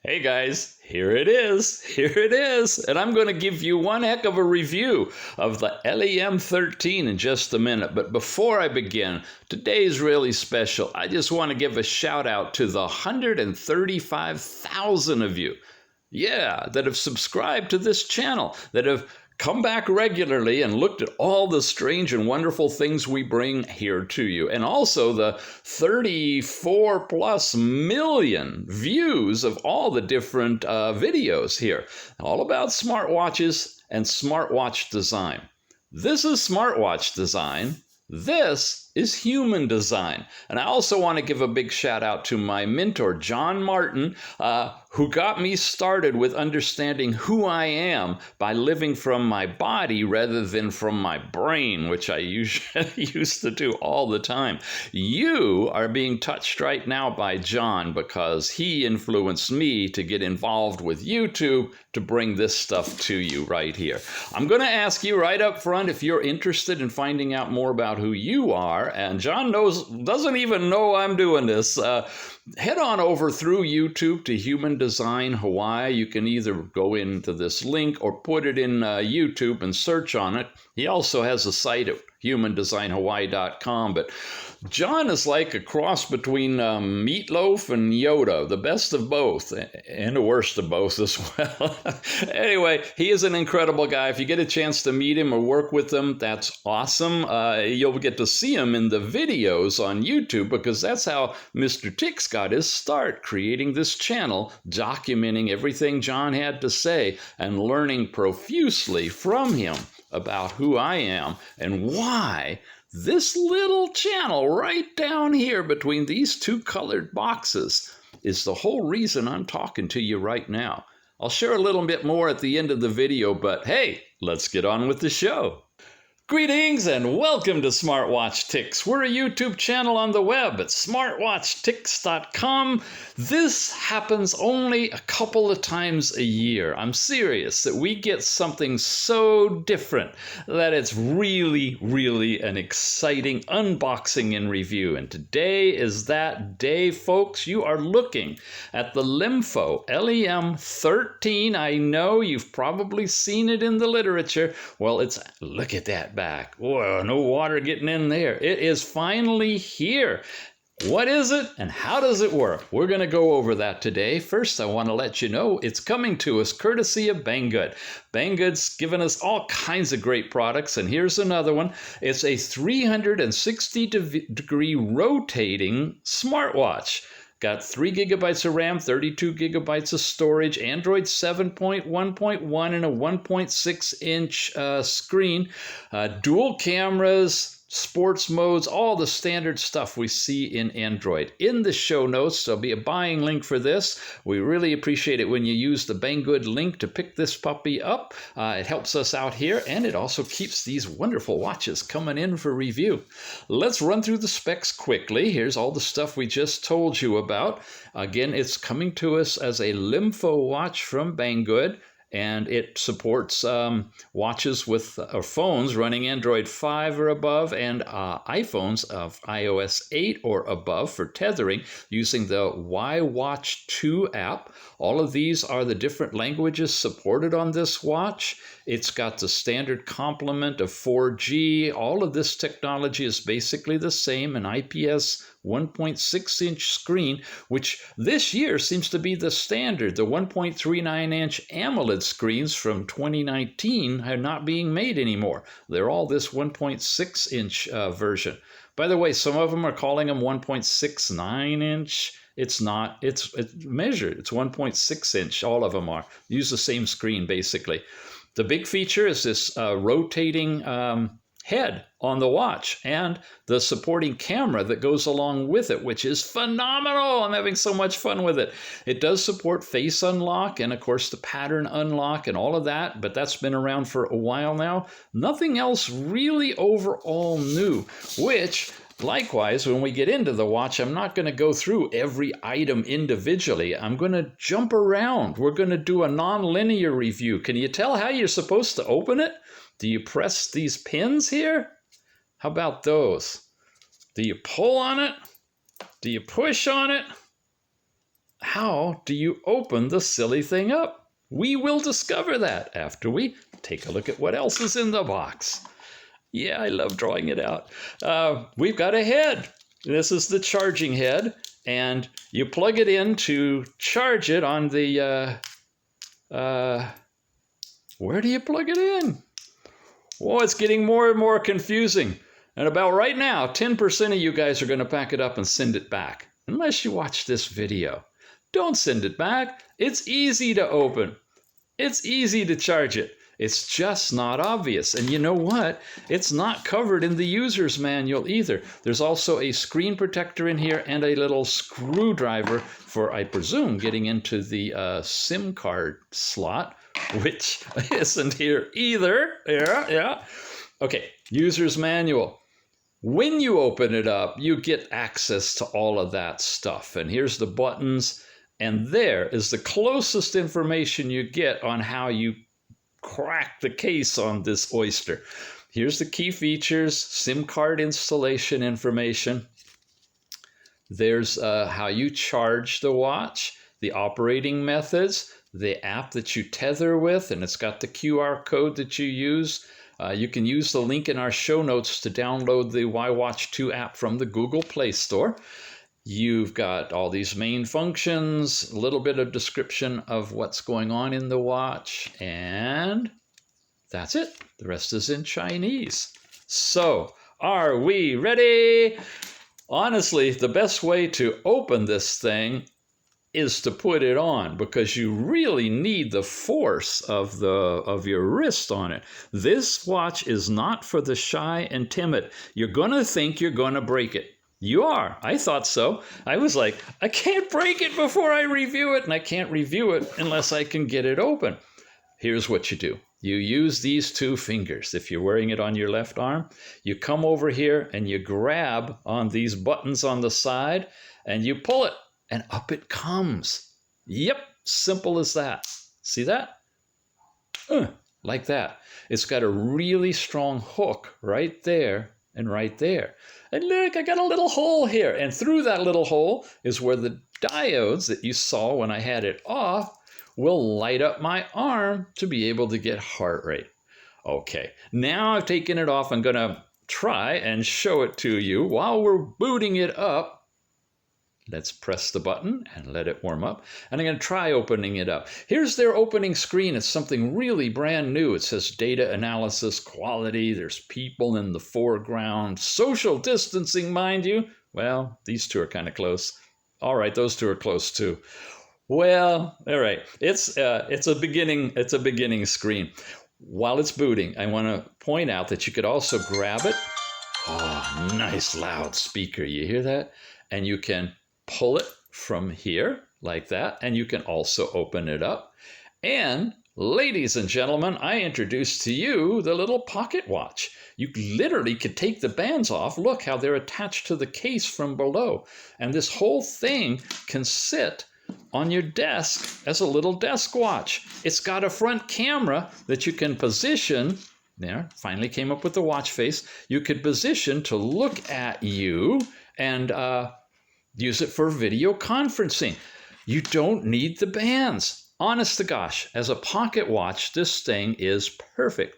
Hey guys, here it is, and I'm going to give you one heck of a review of the LEM13 in just a minute. But before I begin, today's really special. I just want to give a shout out to the 135,000 of you, that have subscribed to this channel, that have come back regularly and looked at all the strange and wonderful things we bring here to you. And also the 34 plus million views of all the different videos here, all about smartwatches and smartwatch design. This is smartwatch design. This is human design. And I also want to give a big shout out to my mentor, John Martin, who got me started with understanding who I am by living from my body rather than from my brain, which I usually used to do all the time. You are being touched right now by John because he influenced me to get involved with YouTube to bring this stuff to you right here. I'm going to ask you right up front if you're interested in finding out more about who you are, and John doesn't even know I'm doing this. Head on over through YouTube to Human Design Hawaii. You can either go into this link or put it in YouTube and search on it. He also has a site at humandesignhawaii.com, but John is like a cross between Meatloaf and Yoda, the best of both, and the worst of both as well. Anyway, he is an incredible guy. If you get a chance to meet him or work with him, that's awesome. You'll get to see him in the videos on YouTube because that's how Mr. Tix got his start, creating this channel, documenting everything John had to say and learning profusely from him about who I am and why this little channel right down here between these two colored boxes is the whole reason I'm talking to you right now. I'll share a little bit more at the end of the video, but hey, let's get on with the show. Greetings and welcome to Smartwatch Tix. We're a YouTube channel on the web at smartwatchtix.com. This happens only a couple of times a year. I'm serious that we get something so different that it's really, really an exciting unboxing and review. And today is that day, folks. You are looking at the LEMFO LEM13. I know you've probably seen it in the literature. Well, look at that back. Whoa, no water getting in there. It is finally here. What is it and how does it work? We're going to go over that today. First, I want to let you know it's coming to us courtesy of Banggood. Banggood's given us all kinds of great products, and here's another one. It's a 360-degree rotating smartwatch. Got 3 gigabytes of RAM, 32 gigabytes of storage, Android 7.1.1, and a 1.6-inch screen, dual cameras, sports modes, all the standard stuff we see in Android. In the show notes, there'll be a buying link for this. We really appreciate it when you use the Banggood link to pick this puppy up. It helps us out here, and it also keeps these wonderful watches coming in for review. Let's run through the specs quickly. Here's all the stuff we just told you about. Again, it's coming to us as a LEMFO watch from Banggood. And it supports watches with or phones running Android 5 or above and iPhones of iOS 8 or above for tethering using the YWatch 2 app. All of these are the different languages supported on this watch. It's got the standard complement of 4G. All of this technology is basically the same, an IPS 1.6-inch screen, which this year seems to be the standard. The 1.39-inch AMOLED screens from 2019 are not being made anymore. They're all this 1.6-inch version. By the way, some of them are calling them 1.69-inch. It's not. It's measured. It's 1.6-inch. All of them are. Use the same screen, basically. The big feature is this rotating head on the watch and the supporting camera that goes along with it, which is phenomenal. I'm having so much fun with it. It does support face unlock and, of course, the pattern unlock and all of that, but that's been around for a while now. Nothing else really overall new, which likewise, when we get into the watch, I'm not going to go through every item individually. I'm going to jump around. We're going to do a non-linear review. Can you tell how you're supposed to open it? Do you press these pins here? How about those? Do you pull on it? Do you push on it? how do you open the silly thing up? We will discover that after we take a look at what else is in the box. Yeah, I love drawing it out. We've got a head. This is the charging head, and you plug it in to charge it on the, where do you plug it in? Oh, it's getting more and more confusing. And about right now, 10% of you guys are going to pack it up and send it back, unless you watch this video. Don't send it back. It's easy to open. It's easy to charge it. It's just not obvious. And you know what? It's not covered in the user's manual either. There's also a screen protector in here and a little screwdriver for, I presume, getting into the SIM card slot, which isn't here either. Yeah. Okay, user's manual. When you open it up, you get access to all of that stuff. And here's the buttons. And there is the closest information you get on how you crack the case on this oyster. Here's the key features, SIM card installation information. There's how you charge the watch, the operating methods, the app that you tether with, and it's got the QR code that you use. You can use the link in our show notes to download the YWatch 2 app from the Google Play Store. You've got all these main functions, a little bit of description of what's going on in the watch, and that's it. The rest is in Chinese. So, are we ready? Honestly, the best way to open this thing is to put it on, because you really need the force of your wrist on it. This watch is not for the shy and timid. You're going to think you're going to break it. You are. I thought so. I was like, I can't break it before I review it, and I can't review it unless I can get it open. Here's what you do. You use these 2 fingers. If you're wearing it on your left arm, you come over here and you grab on these buttons on the side and you pull it, and up it comes. Yep, simple as that. See that? Like that. It's got a really strong hook right there and right there. And look, I got a little hole here. And through that little hole is where the diodes that you saw when I had it off will light up my arm to be able to get heart rate. Okay, now I've taken it off. I'm going to try and show it to you while we're booting it up. Let's press the button and let it warm up. And I'm going to try opening it up. Here's their opening screen. It's something really brand new. It says data analysis, quality. There's people in the foreground. Social distancing, mind you. Well, these 2 are kind of close. All right, those 2 are close too. Well, all right. It's a beginning screen. While it's booting, I want to point out that you could also grab it. Oh, nice loud speaker. You hear that? And you can pull it from here like that, and you can also open it up. And ladies and gentlemen, I introduce to you the little pocket watch. You literally could take the bands off. Look how they're attached to the case from below. And this whole thing can sit on your desk as a little desk watch. It's got a front camera that you can position. There, finally came up with the watch face. You could position to look at you and use it for video conferencing. You don't need the bands. Honest to gosh, as a pocket watch, this thing is perfect.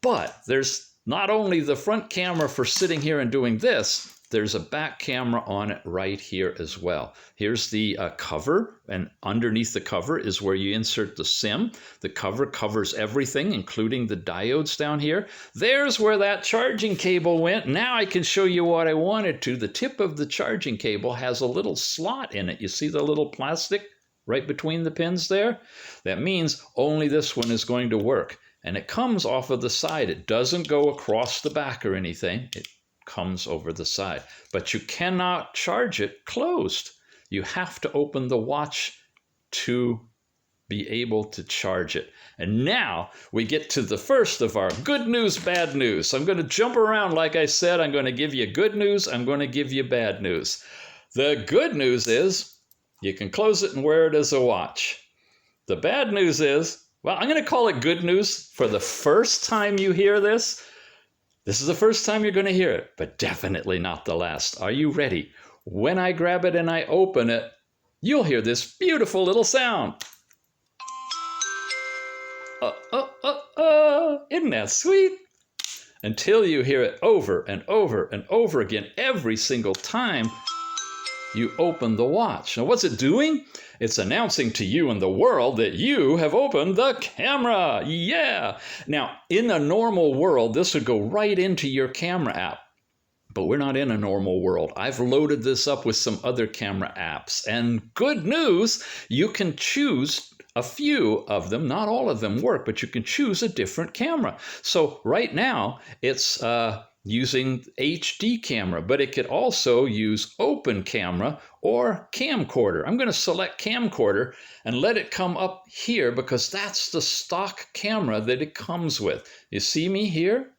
But there's not only the front camera for sitting here and doing this, there's a back camera on it right here as well. Here's the cover, and underneath the cover is where you insert the SIM. The cover covers everything, including the diodes down here. There's where that charging cable went. Now I can show you what I wanted to. The tip of the charging cable has a little slot in it. You see the little plastic right between the pins there? That means only this one is going to work. And it comes off of the side. It doesn't go across the back or anything. It comes over the side, but you cannot charge it closed. You have to open the watch to be able to charge it. And now we get to the first of our good news, bad news. I'm going to jump around. Like I said, I'm going to give you good news. I'm going to give you bad news. The good news is you can close it and wear it as a watch. The bad news is, well, I'm going to call it good news for the first time you hear this. This is the first time you're going to hear it, but definitely not the last. Are you ready? When I grab it and I open it, you'll hear this beautiful little sound. Isn't that sweet? Until you hear it over and over and over again every single time you open the watch. Now, what's it doing? It's announcing to you and the world that you have opened the camera. Yeah. Now, in a normal world, this would go right into your camera app. But we're not in a normal world. I've loaded this up with some other camera apps. And good news, you can choose a few of them. Not all of them work, but you can choose a different camera. So right now, it's using HD camera, but it could also use open camera or camcorder. I'm going to select camcorder and let it come up here because that's the stock camera that it comes with. You see me here?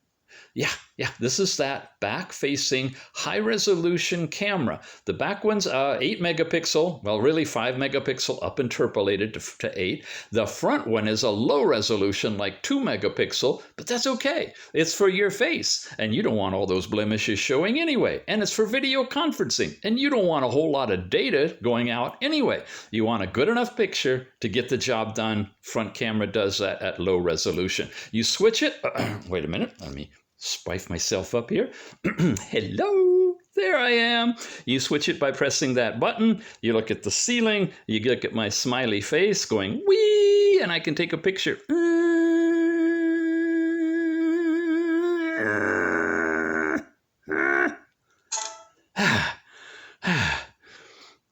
Yeah, this is that back-facing high-resolution camera. The back one's 8 megapixel, well, really 5 megapixel up interpolated to 8. The front one is a low resolution, like 2 megapixel, but that's okay. It's for your face, and you don't want all those blemishes showing anyway. And it's for video conferencing, and you don't want a whole lot of data going out anyway. You want a good enough picture to get the job done. Front camera does that at low resolution. You switch it. Wait a minute, let me spice myself up here. Hello, there I am. You switch it by pressing that button. You look at the ceiling. You look at my smiley face going, wee, and I can take a picture.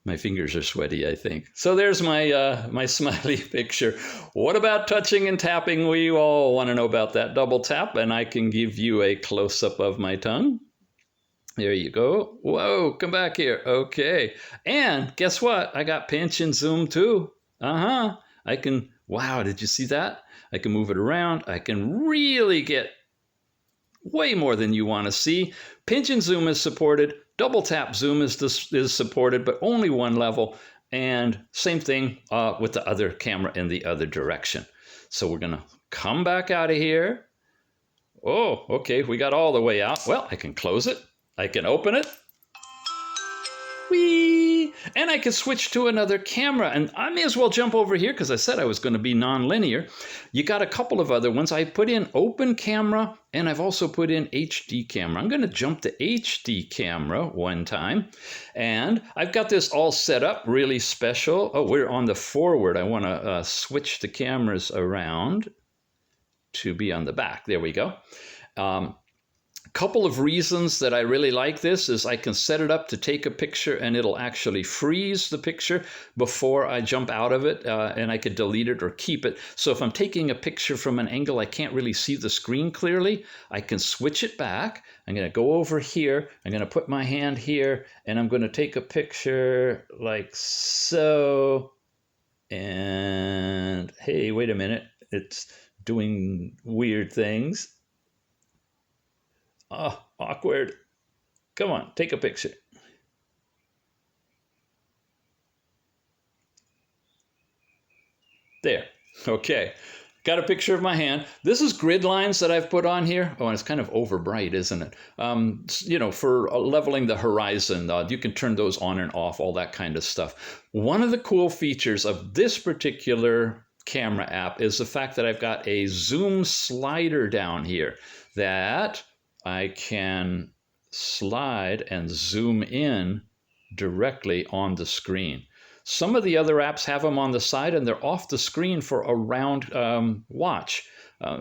My fingers are sweaty, I think. So there's my my smiley picture. What about touching and tapping? We all want to know about that. Double tap, and I can give you a close-up of my tongue. There you go. Whoa, come back here. Okay. And guess what? I got pinch and zoom too. I can, wow, did you see that? I can move it around. I can really get way more than you want to see. Pinch and zoom is supported. Double tap zoom is supported, but only one level. And same thing with the other camera in the other direction. So we're going to come back out of here. Oh, okay, we got all the way out. Well, I can close it. I can open it. Whee! And I can switch to another camera. And I may as well jump over here because I said I was going to be non-linear. You got a couple of other ones. I put in open camera and I've also put in HD camera. I'm going to jump to HD camera one time. And I've got this all set up really special. Oh, we're on the forward. I want to switch the cameras around to be on the back. There we go. Couple of reasons that I really like this is I can set it up to take a picture and it'll actually freeze the picture before I jump out of it, and I could delete it or keep it. So if I'm taking a picture from an angle I can't really see the screen clearly, I can switch it back. I'm going to go over here. I'm going to put my hand here and I'm going to take a picture like so. And hey, wait a minute. It's doing weird things. Oh, awkward. Come on, take a picture. There. Okay. Got a picture of my hand. This is grid lines that I've put on here. Oh, and it's kind of over bright, isn't it? You know, for leveling the horizon, you can turn those on and off, all that kind of stuff. One of the cool features of this particular camera app is the fact that I've got a zoom slider down here that I can slide and zoom in directly on the screen. Some of the other apps have them on the side and they're off the screen for a round watch,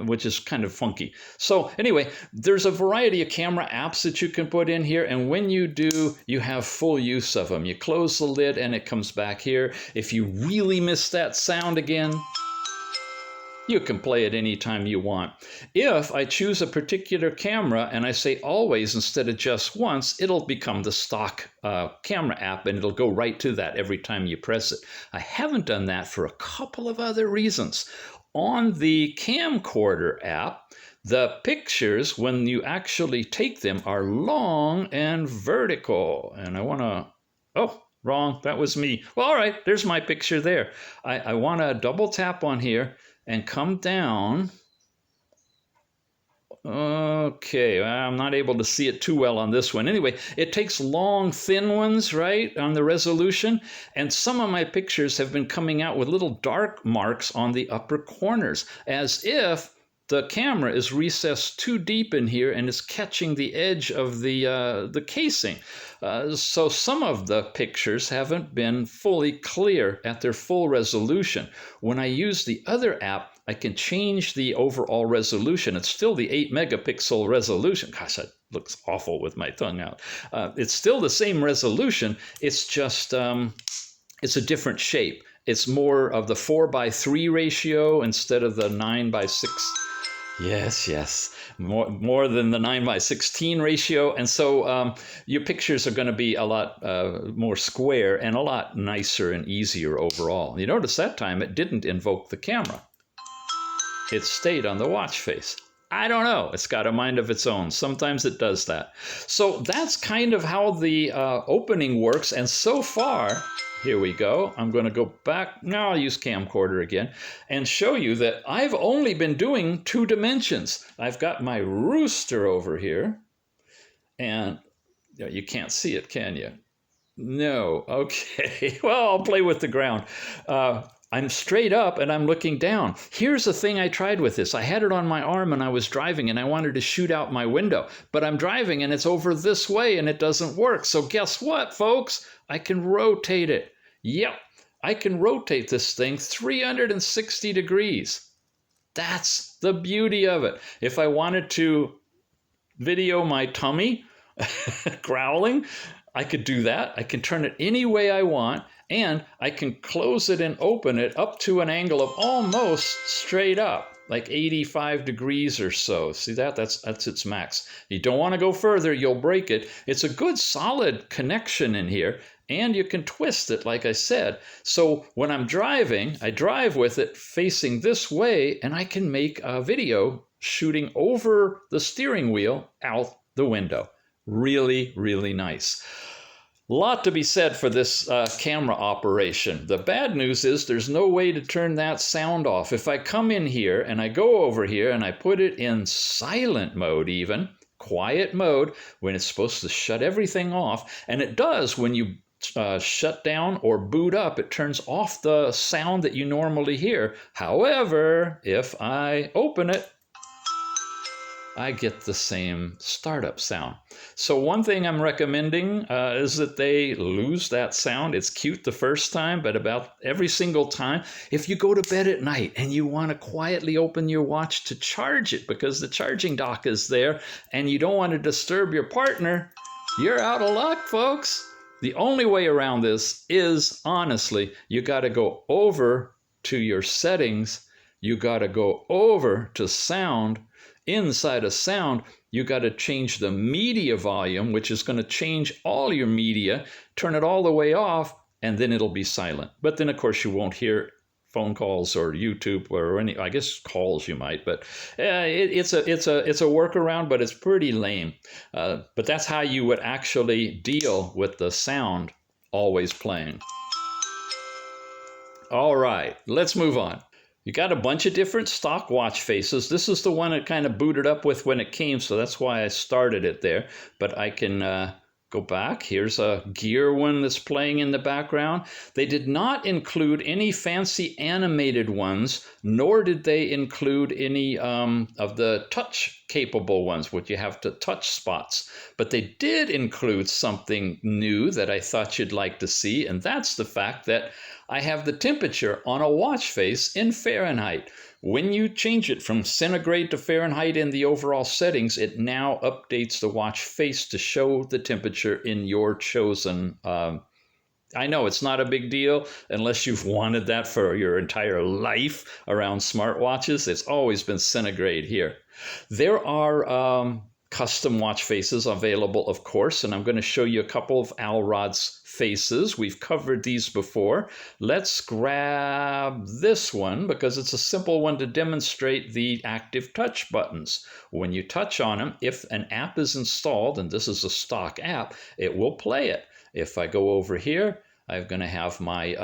which is kind of funky. So anyway, there's a variety of camera apps that you can put in here, and when you do, you have full use of them. You close the lid and it comes back here. If you really miss that sound again, you can play it anytime you want. If I choose a particular camera and I say always instead of just once, it'll become the stock camera app and it'll go right to that every time you press it. I haven't done that for a couple of other reasons. On the camcorder app, the pictures, when you actually take them, are long and vertical. And I want to, oh, wrong, that was me. Well, all right, there's my picture there. I want to double tap on here and come down. Okay, I'm not able to see it too well on this one. Anyway, it takes long, thin ones, right, on the resolution. And some of my pictures have been coming out with little dark marks on the upper corners, as if the camera is recessed too deep in here and is catching the edge of the casing. So some of the pictures haven't been fully clear at their full resolution. When I use the other app, I can change the overall resolution. It's still the 8 megapixel resolution. Gosh, that looks awful with my tongue out. It's still the same resolution. It's just, it's a different shape. It's more of the 4:3 ratio instead of the 9:6. Yes, more than the 9:16 ratio. And so your pictures are going to be a lot more square and a lot nicer and easier overall. You notice that time it didn't invoke the camera. It stayed on the watch face. I don't know. It's got a mind of its own. Sometimes it does that. So that's kind of how the opening works. And so far, here we go. I'm going to go back. Now I'll use camcorder again and show you that I've only been doing 2 dimensions. I've got my rooster over here. And you can't see it, can you? No. Okay. Well, I'll play with the ground. I'm straight up and I'm looking down. Here's the thing I tried with this. I had it on my arm and I was driving and I wanted to shoot out my window. But I'm driving and it's over this way and it doesn't work. So guess what, folks? I can rotate it. Yep, I can rotate this thing 360 degrees. That's the beauty of it. If I wanted to video my tummy growling, I could do that. I can turn it any way I want. And I can close it and open it up to an angle of almost straight up, like 85 degrees or so. See that? That's its max. You don't want to go further, you'll break it. It's a good solid connection in here, and you can twist it, like I said. So when I'm driving, I drive with it facing this way, and I can make a video shooting over the steering wheel out the window. Really, really nice. Lot to be said for this camera operation. The bad news is there's no way to turn that sound off. If I come in here and I go over here and I put it in silent mode even, quiet mode, when it's supposed to shut everything off, and it does when you shut down or boot up, it turns off the sound that you normally hear. However, if I open it, I get the same startup sound. So one thing I'm recommending is that they lose that sound. It's cute the first time, but about every single time, if you go to bed at night and you want to quietly open your watch to charge it because the charging dock is there and you don't want to disturb your partner, you're out of luck, folks. The only way around this is, honestly, you got to go over to your settings. You got to go over to sound. Inside of sound, you got to change the media volume, which is going to change all your media, turn it all the way off, and then it'll be silent. But then, of course, you won't hear phone calls or YouTube or any, I guess calls you might, but it's a workaround, but it's pretty lame. But that's how you would actually deal with the sound always playing. All right, let's move on. You got a bunch of different stock watch faces. This is the one it kind of booted up with when it came, so that's why I started it there. But I can go back. Here's a gear one that's playing in the background. They did not include any fancy animated ones, nor did they include any of the touch-capable ones, which you have to touch spots. But they did include something new that I thought you'd like to see, and that's the fact that I have the temperature on a watch face in Fahrenheit. When you change it from centigrade to Fahrenheit in the overall settings, it now updates the watch face to show the temperature in your chosen. I know it's not a big deal unless you've wanted that for your entire life around smartwatches. It's always been centigrade here. There are custom watch faces available, of course, and I'm going to show you a couple of Alrod's faces. We've covered these before. Let's grab this one because it's a simple one to demonstrate the active touch buttons. When you touch on them, if an app is installed, and this is a stock app, it will play it. If I go over here, I'm going to have my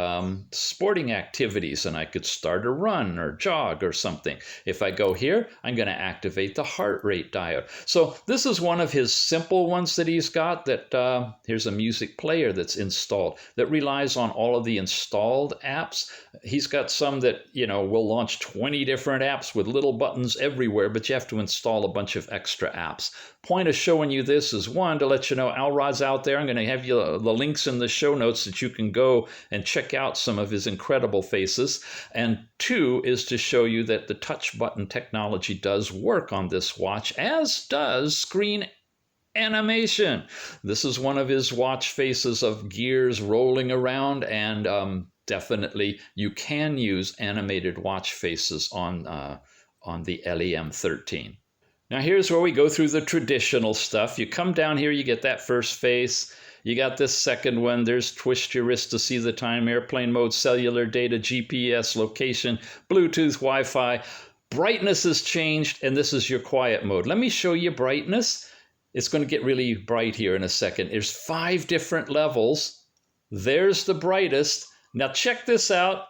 sporting activities, and I could start a run or jog or something. If I go here, I'm going to activate the heart rate diode. So this is one of his simple ones that he's got. That here's a music player that's installed that relies on all of the installed apps. He's got some that, will launch 20 different apps with little buttons everywhere, but you have to install a bunch of extra apps. Point of showing you this is, one, to let you know Alrod's out there. I'm going to have you the links in the show notes that you can go and check out some of his incredible faces. And two is to show you that the touch button technology does work on this watch, as does screen animation. This is one of his watch faces of gears rolling around, and definitely you can use animated watch faces on the LEM13. Now here's where we go through the traditional stuff. You come down here, you get that first face. You got this second one. There's twist your wrist to see the time, airplane mode, cellular data, GPS, location, Bluetooth, Wi-Fi. Brightness has changed, and this is your quiet mode. Let me show you brightness. It's going to get really bright here in a second. There's 5 different levels. There's the brightest. Now check this out.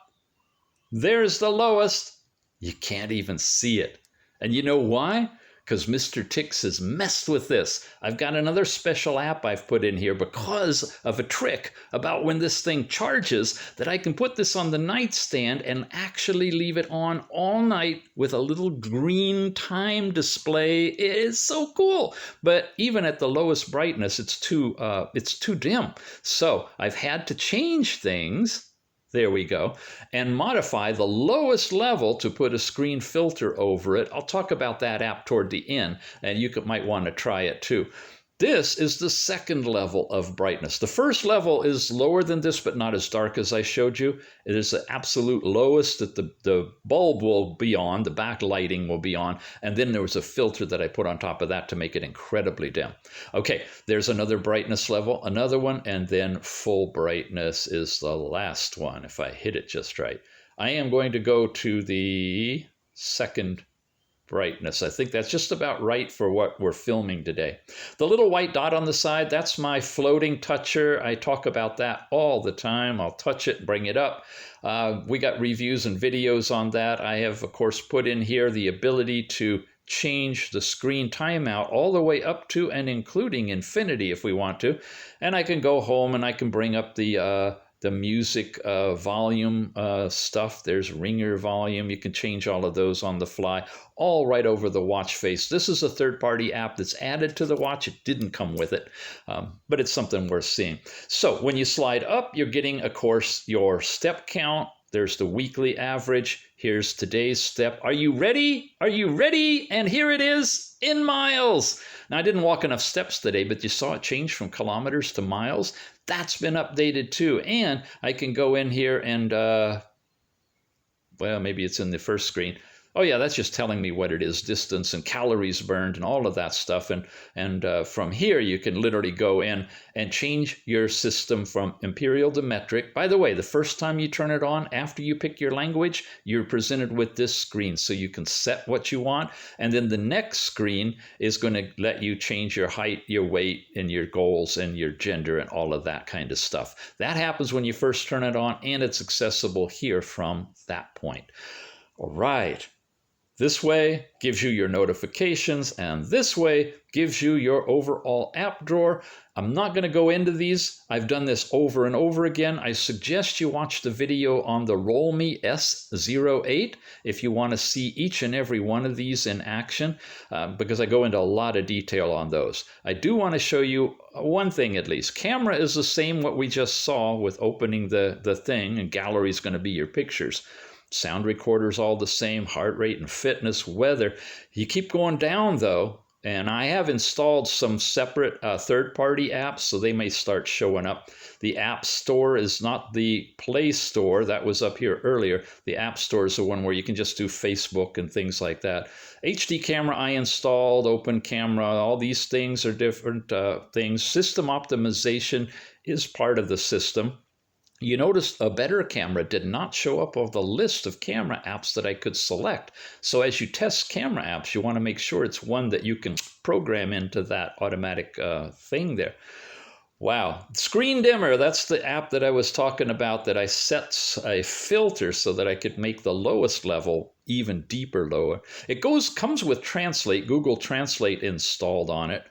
There's the lowest. You can't even see it. And you know why? Because Mr. Tix has messed with this. I've got another special app I've put in here because of a trick about when this thing charges, that I can put this on the nightstand and actually leave it on all night with a little green time display. It is so cool. But even at the lowest brightness, it's too dim. So I've had to change things. There we go. And modify the lowest level to put a screen filter over it. I'll talk about that app toward the end, and you might want to try it too. This is the second level of brightness. The first level is lower than this, but not as dark as I showed you. It is the absolute lowest that the bulb will be on, the backlighting will be on, and then there was a filter that I put on top of that to make it incredibly dim. Okay, there's another brightness level, another one, and then full brightness is the last one, if I hit it just right. I am going to go to the second brightness. I think that's just about right for what we're filming today. The little white dot on the side, that's my floating toucher. I talk about that all the time. I'll touch it, bring it up. We got reviews and videos on that. I have, of course, put in here the ability to change the screen timeout all the way up to and including infinity if we want to. And I can go home and I can bring up the music volume stuff. There's ringer volume. You can change all of those on the fly, all right over the watch face. This is a third-party app that's added to the watch. It didn't come with it, but it's something worth seeing. So when you slide up, you're getting, of course, your step count. There's the weekly average. Here's today's step. Are you ready? Are you ready? And here it is in miles. Now, I didn't walk enough steps today, but you saw it change from kilometers to miles. That's been updated too. And I can go in here and, well, maybe it's in the first screen. Oh yeah, that's just telling me what it is, distance and calories burned and all of that stuff. And from here, you can literally go in and change your system from imperial to metric. By the way, the first time you turn it on, after you pick your language, you're presented with this screen. So you can set what you want. And then the next screen is going to let you change your height, your weight, and your goals and your gender and all of that kind of stuff. That happens when you first turn it on, and it's accessible here from that point. All right. This way gives you your notifications, and this way gives you your overall app drawer. I'm not going to go into these. I've done this over and over again. I suggest you watch the video on the Rollme S08 if you want to see each and every one of these in action, because I go into a lot of detail on those. I do want to show you one thing at least. Camera is the same what we just saw with opening the thing, and gallery is going to be your pictures. Sound recorder's all the same, heart rate and fitness, weather. You keep going down though, and I have installed some separate third-party apps, so they may start showing up. The App Store is not the Play Store. That was up here earlier. The App Store is the one where you can just do Facebook and things like that. HD camera I installed, open camera, all these things are different things. System optimization is part of the system. You notice a better camera did not show up on the list of camera apps that I could select. So as you test camera apps, you want to make sure it's one that you can program into that automatic thing there. Wow. Screen dimmer, that's the app that I was talking about, that I set a filter so that I could make the lowest level even deeper lower. It comes with Translate, Google Translate installed on it,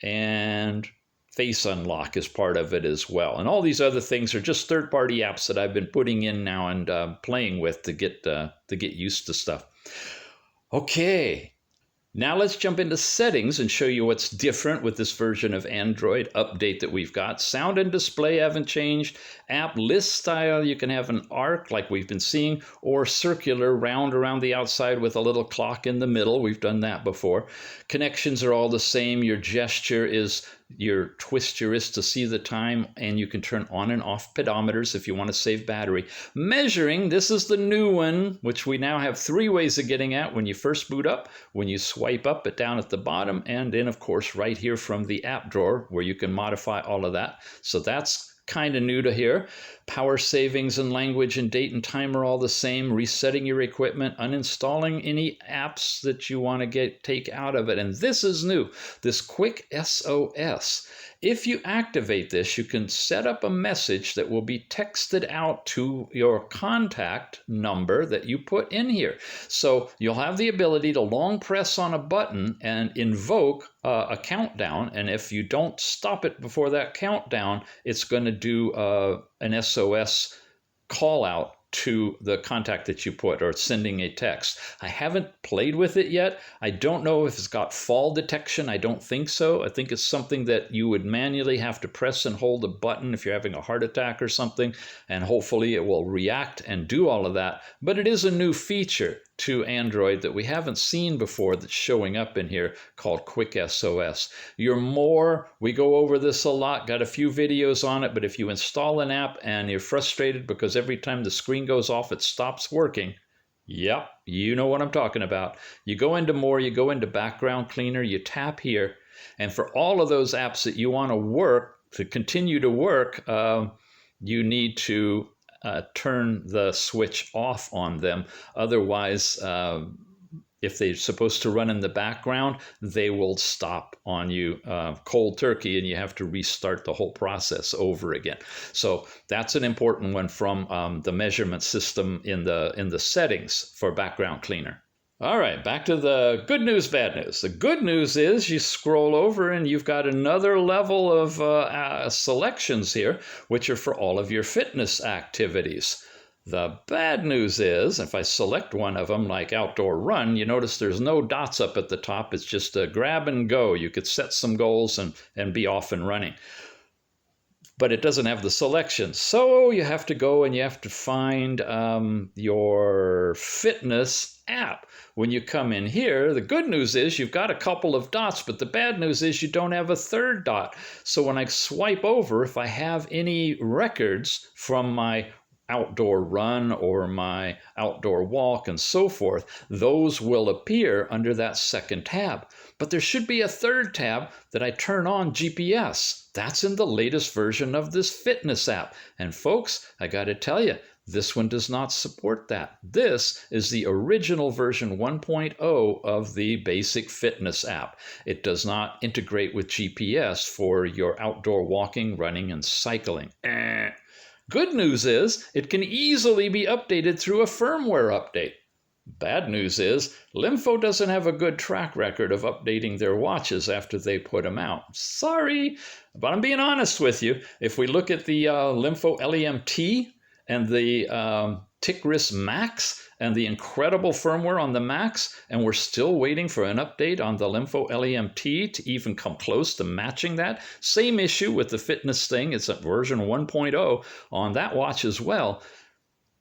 and Face Unlock is part of it as well. And all these other things are just third-party apps that I've been putting in now and playing with to get used to stuff. Okay. Now let's jump into settings and show you what's different with this version of Android update that we've got. Sound and display haven't changed. App list style, you can have an arc like we've been seeing, or circular, round around the outside with a little clock in the middle. We've done that before. Connections are all the same. Your gesture is your twist your wrist to see the time, and you can turn on and off pedometers if you want to save battery. Measuring, this is the new one, which we now have 3 ways of getting at: when you first boot up, when you swipe up it down at the bottom, and then of course right here from the app drawer where you can modify all of that. So that's kind of new to here. Power savings and language and date and time are all the same. Resetting your equipment, uninstalling any apps that you want to take out of it. And this is new, this quick SOS. If you activate this, you can set up a message that will be texted out to your contact number that you put in here. So you'll have the ability to long press on a button and invoke a countdown. And if you don't stop it before that countdown, it's going to do an SOS call out to the contact that you put, or sending a text. I haven't played with it yet. I don't know if it's got fall detection. I don't think so. I think it's something that you would manually have to press and hold a button if you're having a heart attack or something, and hopefully it will react and do all of that. But it is a new feature to Android that we haven't seen before that's showing up in here, called Quick SOS. We go over this a lot, got a few videos on it, but if you install an app and you're frustrated because every time the screen goes off it stops working, yep, you know what I'm talking about. You go into more, you go into background cleaner, you tap here, and for all of those apps that you want to continue to work, you need to turn the switch off on them. Otherwise, if they're supposed to run in the background, they will stop on you cold turkey, and you have to restart the whole process over again. So that's an important one from the measurement system in the settings for background cleaner. All right, back to the good news, bad news. The good news is you scroll over and you've got another level of selections here, which are for all of your fitness activities. The bad news is, if I select one of them, like outdoor run, you notice there's no dots up at the top. It's just a grab and go. You could set some goals and be off and running. But it doesn't have the selections. So you have to go and you have to find your fitness app. When you come in here, the good news is you've got a couple of dots, but the bad news is you don't have a third dot. So when I swipe over, if I have any records from my outdoor run or my outdoor walk and so forth, those will appear under that second tab. But there should be a third tab that I turn on GPS. That's in the latest version of this fitness app. And folks, I got to tell you, this one does not support that. This is the original version 1.0 of the basic fitness app. It does not integrate with GPS for your outdoor walking, running, and cycling. Good news is it can easily be updated through a firmware update. Bad news is LEMFO doesn't have a good track record of updating their watches after they put them out. Sorry, but I'm being honest with you. If we look at the LEMFO LEMT and the Ticris Max and the incredible firmware on the Max, and we're still waiting for an update on the LEMFO LEMT to even come close to matching that. Same issue with the fitness thing. It's a version 1.0 on that watch as well.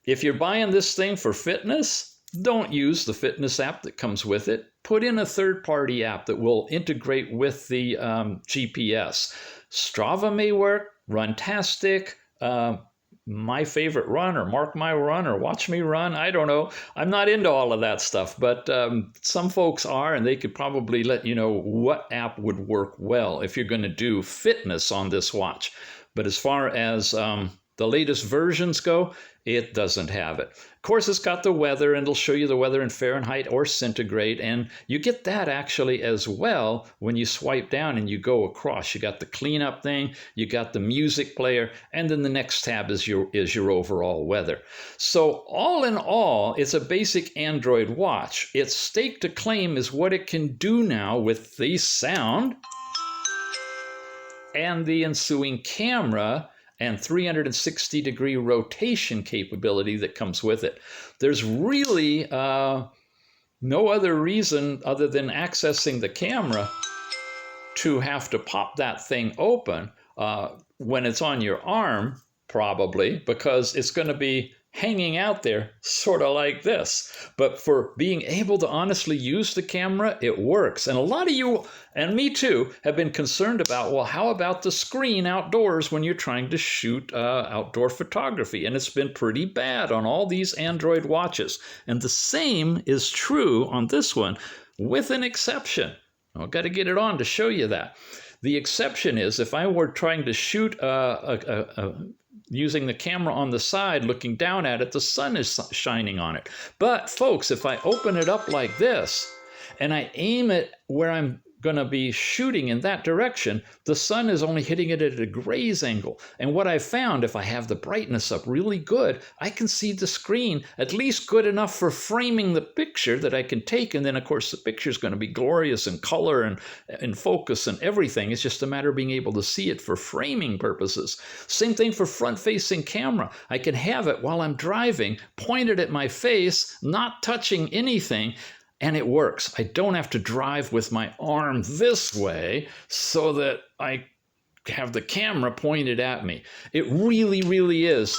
If you're buying this thing for fitness, don't use the fitness app that comes with it. Put in a third-party app that will integrate with the GPS. Strava may work, Runtastic, My Favorite Run, or Mark My Run, or Watch Me Run. I don't know. I'm not into all of that stuff, but some folks are, and they could probably let you know what app would work well if you're going to do fitness on this watch. But as far as the latest versions go, it doesn't have it. Of course, it's got the weather, and it'll show you the weather in Fahrenheit or centigrade, and you get that actually as well when you swipe down and you go across. You got the cleanup thing, you got the music player, and then the next tab is your overall weather. So all in all, it's a basic Android watch. Its stake to claim is what it can do now with the sound and the ensuing camera and 360-degree rotation capability that comes with it. There's really no other reason other than accessing the camera to have to pop that thing open when it's on your arm, probably, because it's going to be hanging out there sort of like this. But for being able to honestly use the camera, it works. And a lot of you, and me too, have been concerned about, well, how about the screen outdoors when you're trying to shoot outdoor photography? And it's been pretty bad on all these Android watches. And the same is true on this one, with an exception. I've got to get it on to show you that. The exception is if I were trying to shoot using the camera on the side, looking down at it, the sun is shining on it. But folks, if I open it up like this and I aim it where I'm going to be shooting in that direction, the sun is only hitting it at a graze angle. And what I found, if I have the brightness up really good, I can see the screen at least good enough for framing the picture that I can take. And then, of course, the picture is going to be glorious in color and in focus and everything. It's just a matter of being able to see it for framing purposes. Same thing for front-facing camera. I can have it while I'm driving, pointed at my face, not touching anything, and it works. I don't have to drive with my arm this way so that I have the camera pointed at me. It really, really is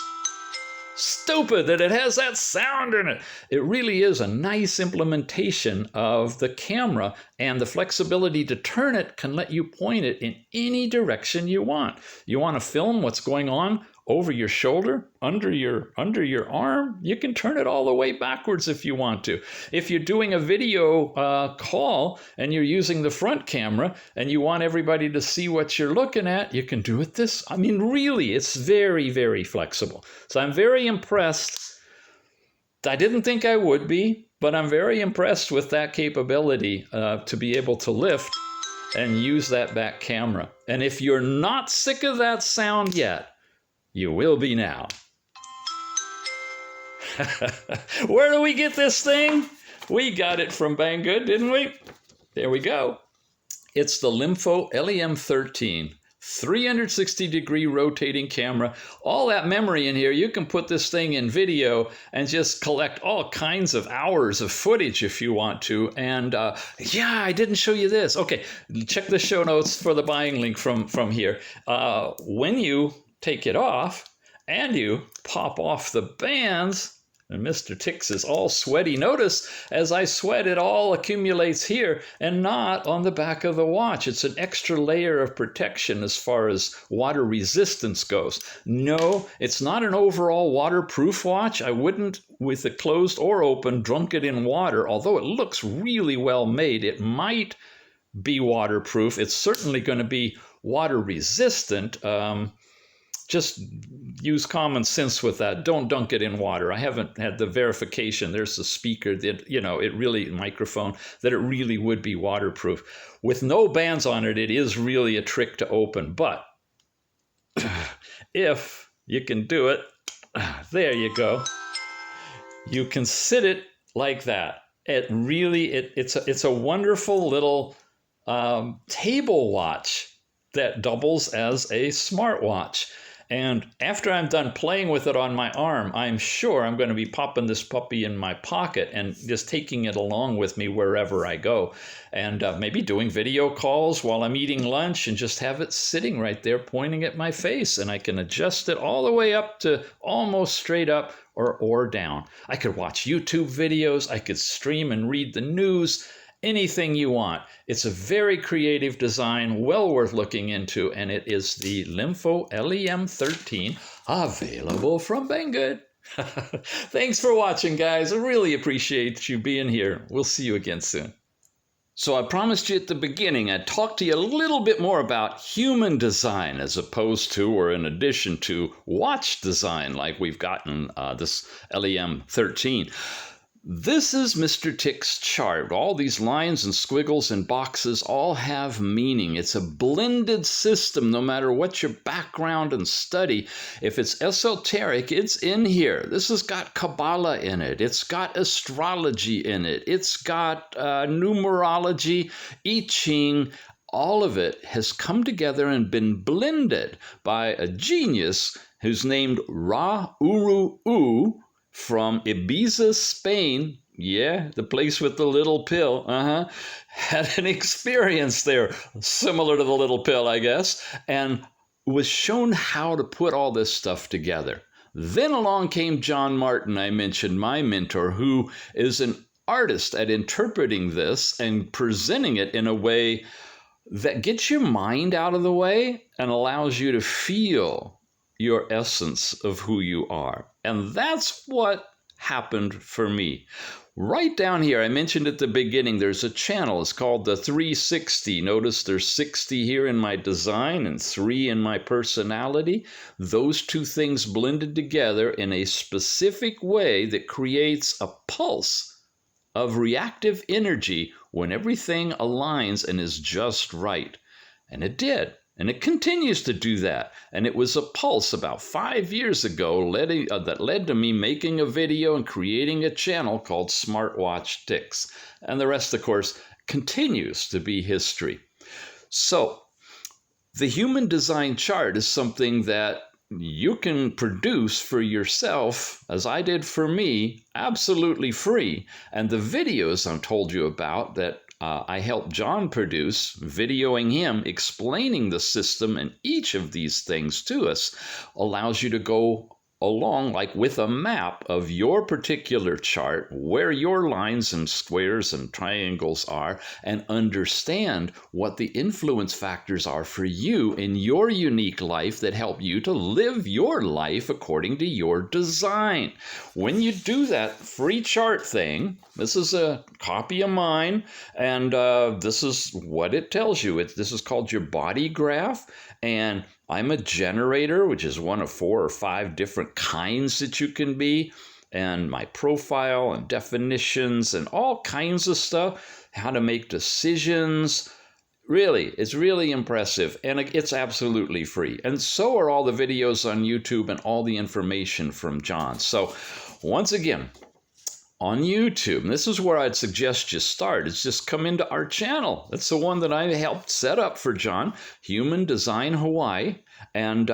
stupid that it has that sound in it. It really is a nice implementation of the camera, and the flexibility to turn it can let you point it in any direction you want. You want to film what's going on over your shoulder, under your arm, you can turn it all the way backwards if you want to. If you're doing a video call and you're using the front camera and you want everybody to see what you're looking at, you can do it this. I mean, really, it's very, very flexible. So I'm very impressed. I didn't think I would be, but I'm very impressed with that capability to be able to lift and use that back camera. And if you're not sick of that sound yet, you will be now. Where do we get this thing? We got it from Banggood, didn't we? There we go. It's the LEMFO LEM13. 360-degree rotating camera. All that memory in here, you can put this thing in video and just collect all kinds of hours of footage if you want to. And yeah, I didn't show you this. Okay, check the show notes for the buying link from here. When you take it off and you pop off the bands, and Mr. Tix is all sweaty. Notice as I sweat, it all accumulates here and not on the back of the watch. It's an extra layer of protection as far as water resistance goes. No, it's not an overall waterproof watch. I wouldn't, with it closed or open, dunk it in water. Although it looks really well made, it might be waterproof. It's certainly going to be water resistant. Just use common sense with that. Don't dunk it in water. I haven't had the verification. There's the speaker that, it really, microphone, that it really would be waterproof. With no bands on it, it is really a trick to open. But if you can do it, there you go. You can sit it like that. It really, it's a wonderful little table watch that doubles as a smartwatch. And after I'm done playing with it on my arm, I'm sure I'm going to be popping this puppy in my pocket and just taking it along with me wherever I go. And maybe doing video calls while I'm eating lunch and just have it sitting right there pointing at my face. And I can adjust it all the way up to almost straight up or down. I could watch YouTube videos. I could stream and read the news. Anything you want. It's a very creative design, well worth looking into, and it is the LEMFO LEM13, available from Banggod. Thanks for watching, guys. I really appreciate you being here. We'll see you again soon. So I promised you at the beginning I'd talk to you a little bit more about human design as opposed to or in addition to watch design like we've gotten this LEM13. This is Mr. Tick's chart. All these lines and squiggles and boxes all have meaning. It's a blended system no matter what your background and study. If it's esoteric, it's in here. This has got Kabbalah in it. It's got astrology in it. It's got numerology, I Ching. All of it has come together and been blended by a genius who's named Ra Uru U, from Ibiza, Spain. Yeah, the place with the little pill. Had an experience there similar to the little pill, I guess, and was shown how to put all this stuff together. Then along came John Martin, I mentioned, my mentor, who is an artist at interpreting this and presenting it in a way that gets your mind out of the way and allows you to feel your essence of who you are. And that's what happened for me. Right down here, I mentioned at the beginning, there's a channel. It's called the 360. Notice there's 60 here in my design and 3 in my personality. Those two things blended together in a specific way that creates a pulse of reactive energy when everything aligns and is just right. And it did. And it continues to do that. And it was a pulse about 5 years ago that led to me making a video and creating a channel called Smartwatch Ticks. And the rest, of course, continues to be history. So the human design chart is something that you can produce for yourself, as I did for me, absolutely free. And the videos I told you about that I helped John produce, videoing him, explaining the system and each of these things to us, allows you to go along like with a map of your particular chart, where your lines and squares and triangles are, and understand what the influence factors are for you in your unique life that help you to live your life according to your design. When you do that free chart thing, this is a copy of mine, and this is what it tells you. This is called your body graph, and I'm a generator, which is one of 4 or 5 different kinds that you can be, and my profile and definitions and all kinds of stuff, how to make decisions. Really, it's really impressive, and it's absolutely free. And so are all the videos on YouTube and all the information from John. So once again, on YouTube, and this is where I'd suggest you start, is just come into our channel. That's the one that I helped set up for John, Human Design Hawaii, and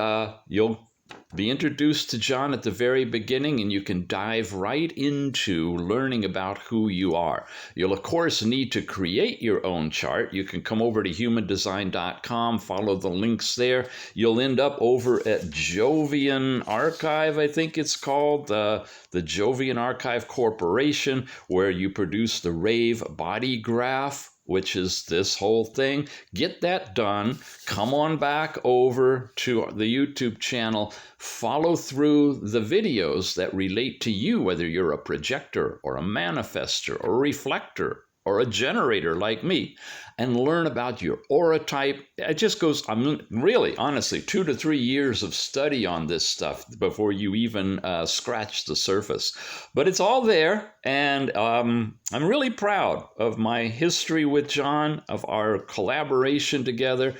you'll be introduced to John at the very beginning, and you can dive right into learning about who you are. You'll, of course, need to create your own chart. You can come over to humandesign.com, follow the links there. You'll end up over at Jovian Archive, I think it's called, the Jovian Archive Corporation, where you produce the Rave Body Graph, which is this whole thing. Get that done. Come on back over to the YouTube channel. Follow through the videos that relate to you, whether you're a projector or a manifester or a reflector or a generator like me, and learn about your aura type. It just goes, really, honestly, 2 to 3 years of study on this stuff before you even scratch the surface. But it's all there, and I'm really proud of my history with John, of our collaboration together.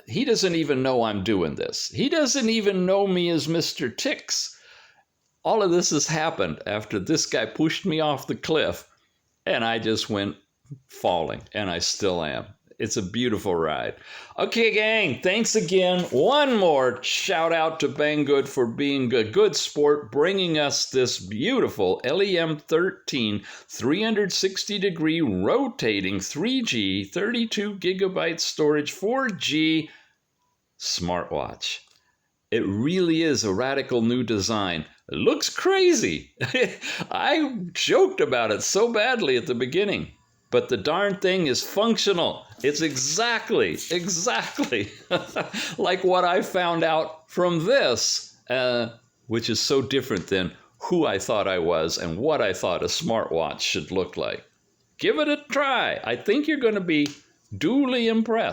He doesn't even know I'm doing this. He doesn't even know me as Mr. Ticks. All of this has happened after this guy pushed me off the cliff, and I just went falling, and I still am. It's a beautiful ride. Okay, gang, thanks again. One more shout out to Banggood for being a good sport, bringing us this beautiful LEM13 360-degree rotating 3G 32 gigabyte storage 4G smartwatch. It really is a radical new design. It looks crazy. I joked about it so badly at the beginning. But the darn thing is functional. It's exactly like what I found out from this, which is so different than who I thought I was and what I thought a smartwatch should look like. Give it a try. I think you're going to be duly impressed.